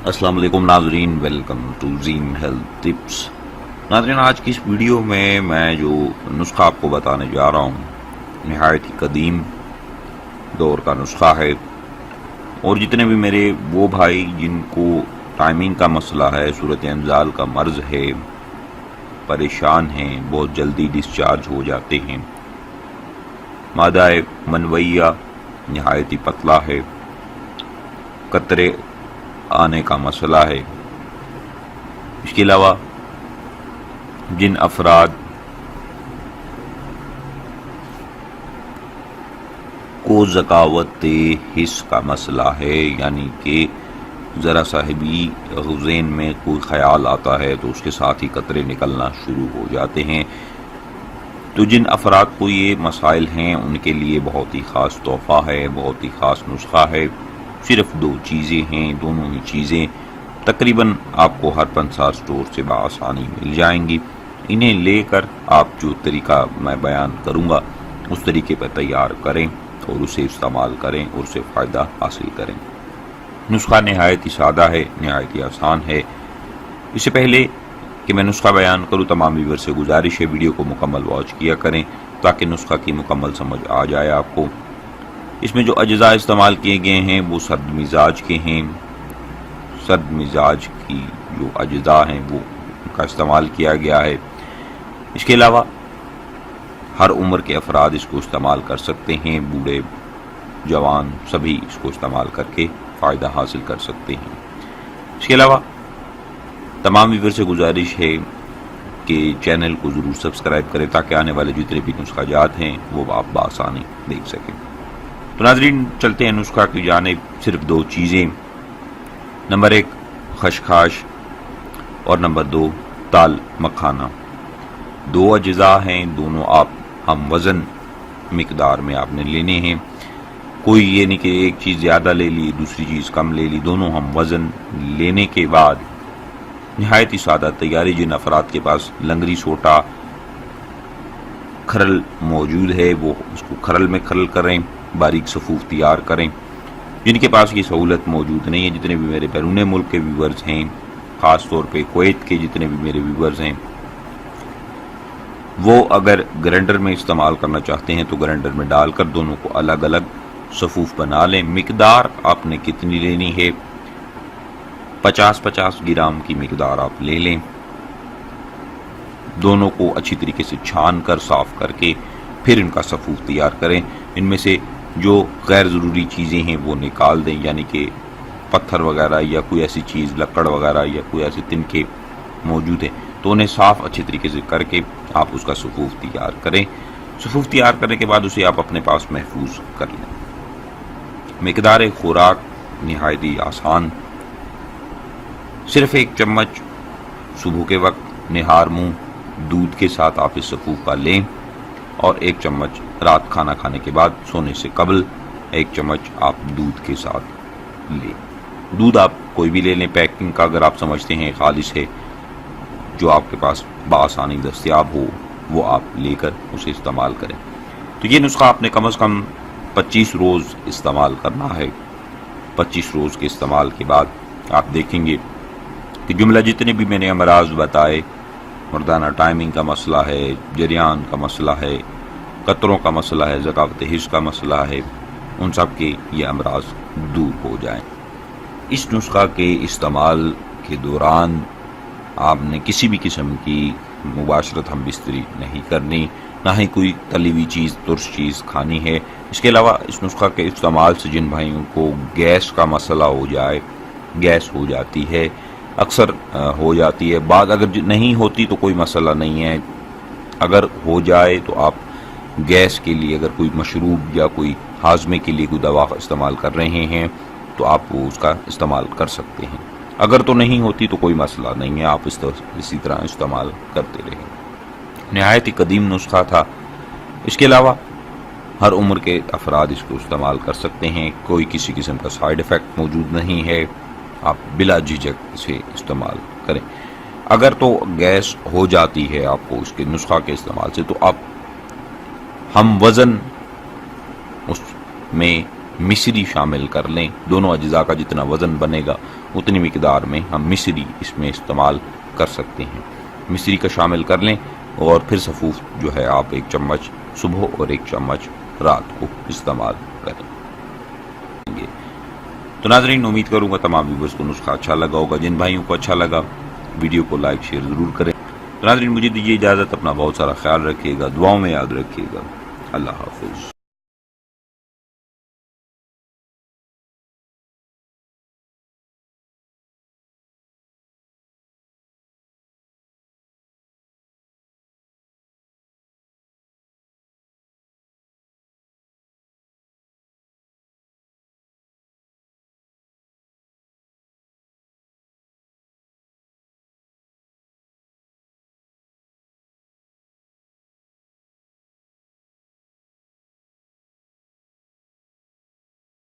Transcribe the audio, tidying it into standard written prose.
السلام علیکم ناظرین، welcome to Zain health tips. ناظرین، آج کی اس ویڈیو میں جو نسخہ آپ کو بتانے جا رہا ہوں نہایت ہی قدیم دور کا نسخہ ہے، اور جتنے بھی میرے وہ بھائی جن کو ٹائمنگ کا مسئلہ ہے، صورت انزال کا مرض ہے، پریشان ہیں، بہت جلدی ڈسچارج ہو جاتے ہیں، مادہ منویہ نہایت ہی پتلا ہے، قطرے آنے کا مسئلہ ہے، اس کے علاوہ جن افراد کو ذکاوت حس کا مسئلہ ہے، یعنی کہ ذرا صاحبی ذہن میں کوئی خیال آتا ہے تو اس کے ساتھ ہی قطرے نکلنا شروع ہو جاتے ہیں، تو جن افراد کو یہ مسائل ہیں ان کے لیے بہت ہی خاص تحفہ ہے، بہت ہی خاص نسخہ ہے۔ صرف 2 چیزیں ہیں، دونوں ہی چیزیں تقریباً آپ کو ہر پنسار سٹور سے بآسانی مل جائیں گی۔ انہیں لے کر آپ جو طریقہ میں بیان کروں گا اس طریقے پر تیار کریں اور اسے استعمال کریں اور اسے فائدہ حاصل کریں۔ نسخہ نہایت ہی سادہ ہے، نہایت ہی آسان ہے۔ اس سے پہلے کہ میں نسخہ بیان کروں، تمام ویور سے گزارش ہے ویڈیو کو مکمل واچ کیا کریں تاکہ نسخہ کی مکمل سمجھ آ جائے آپ کو۔ اس میں جو اجزاء استعمال کیے گئے ہیں وہ سرد مزاج کے ہیں، سرد مزاج کی جو اجزاء ہیں وہ ان کا استعمال کیا گیا ہے۔ اس کے علاوہ ہر عمر کے افراد اس کو استعمال کر سکتے ہیں، بوڑھے جوان سبھی اس کو استعمال کر کے فائدہ حاصل کر سکتے ہیں۔ اس کے علاوہ تمام ویور سے گزارش ہے کہ چینل کو ضرور سبسکرائب کریں تاکہ آنے والے جتنے بھی نسخہ جات ہیں وہ آپ بآسانی دیکھ سکیں۔ تو ناظرین، چلتے ہیں نسخہ کی جانب۔ صرف 2 چیزیں، نمبر 1 خشخاش اور نمبر 2 تال مکھانا۔ 2 اجزاء ہیں، دونوں آپ ہم وزن مقدار میں آپ نے لینے ہیں۔ کوئی یہ نہیں کہ ایک چیز زیادہ لے لی دوسری چیز کم لے لی، دونوں ہم وزن لینے کے بعد نہایت ہی سادہ تیاری۔ جن افراد کے پاس لنگری سوٹا کھرل موجود ہے وہ اس کو کھرل میں کھرل کریں، باریک صفوف تیار کریں۔ جن کے پاس یہ سہولت موجود نہیں ہے، جتنے بھی میرے بیرون ملک کے ویورز ہیں، خاص طور پہ کویت کے جتنے بھی میرے ویورز ہیں، وہ اگر گرینڈر میں استعمال کرنا چاہتے ہیں تو گرینڈر میں ڈال کر دونوں کو الگ الگ صفوف بنا لیں۔ مقدار آپ نے کتنی لینی ہے، 50-50 گرام کی مقدار آپ لے لیں۔ دونوں کو اچھی طریقے سے چھان کر صاف کر کے پھر ان کا صفوف تیار کریں۔ ان میں سے جو غیر ضروری چیزیں ہیں وہ نکال دیں، یعنی کہ پتھر وغیرہ یا کوئی ایسی چیز لکڑ وغیرہ یا کوئی ایسے تنکے موجود ہیں تو انہیں صاف اچھے طریقے سے کر کے آپ اس کا صفوف تیار کریں۔ صفوف تیار کرنے کے بعد اسے آپ اپنے پاس محفوظ کر لیں۔ مقدار خوراک نہایت ہی آسان، صرف 1 چمچ صبح کے وقت نہار منہ دودھ کے ساتھ آپ اس صفوف کا لیں، اور 1 چمچ رات کھانا کھانے کے بعد سونے سے قبل 1 چمچ آپ دودھ کے ساتھ لیں۔ دودھ آپ کوئی بھی لے لیں، پیکنگ کا اگر آپ سمجھتے ہیں خالص ہے، جو آپ کے پاس بآسانی دستیاب ہو وہ آپ لے کر اسے استعمال کریں۔ تو یہ نسخہ آپ نے کم از کم 25 روز استعمال کرنا ہے۔ 25 روز کے استعمال کے بعد آپ دیکھیں گے کہ جملہ جتنے بھی میں نے امراض بتائے، مردانہ ٹائمنگ کا مسئلہ ہے، جریان کا مسئلہ ہے، قطروں کا مسئلہ ہے، ذکاوت حس کا مسئلہ ہے، ان سب کے یہ امراض دور ہو جائیں۔ اس نسخہ کے استعمال کے دوران آپ نے کسی بھی قسم کی مباشرت ہم بستری نہیں کرنی، نہ ہی کوئی تلی ہوئی چیز ترش چیز کھانی ہے۔ اس کے علاوہ اس نسخہ کے استعمال سے جن بھائیوں کو گیس کا مسئلہ ہو جائے، گیس ہو جاتی ہے، اکثر ہو جاتی ہے، بعد اگر نہیں ہوتی تو کوئی مسئلہ نہیں ہے، اگر ہو جائے تو آپ گیس کے لیے اگر کوئی مشروب یا کوئی ہاضمے کے لیے کوئی دوا استعمال کر رہے ہیں تو آپ اس کا استعمال کر سکتے ہیں۔ اگر تو نہیں ہوتی تو کوئی مسئلہ نہیں ہے، آپ اسی طرح استعمال کرتے رہیں۔ نہایت ہی قدیم نسخہ تھا۔ اس کے علاوہ ہر عمر کے افراد اس کو استعمال کر سکتے ہیں، کوئی کسی قسم کا سائیڈ ایفیکٹ موجود نہیں ہے، آپ بلا جھجک اسے استعمال کریں۔ اگر تو گیس ہو جاتی ہے آپ کو اس کے نسخہ کے استعمال سے تو آپ ہم وزن اس میں مصری شامل کر لیں. دونوں اجزاء کا جتنا وزن بنے گا اتنی مقدار میں ہم مصری اس میں استعمال کر سکتے ہیں. مصری کا شامل کر لیں اور پھر سفوف جو ہے آپ 1 چمچ صبح اور 1 چمچ رات کو استعمال کریں گے. تو ناظرین امید کروں گا تمام ویورز کو نسخہ اچھا لگا ہوگا. جن بھائیوں کو اچھا لگا ویڈیو کو لائک شیئر ضرور کریں. تو ناظرین مجھے دیجیے اجازت. اپنا بہت سارا خیال رکھیے گا, دعاؤں میں یاد رکھیے گا. اللہ حافظ.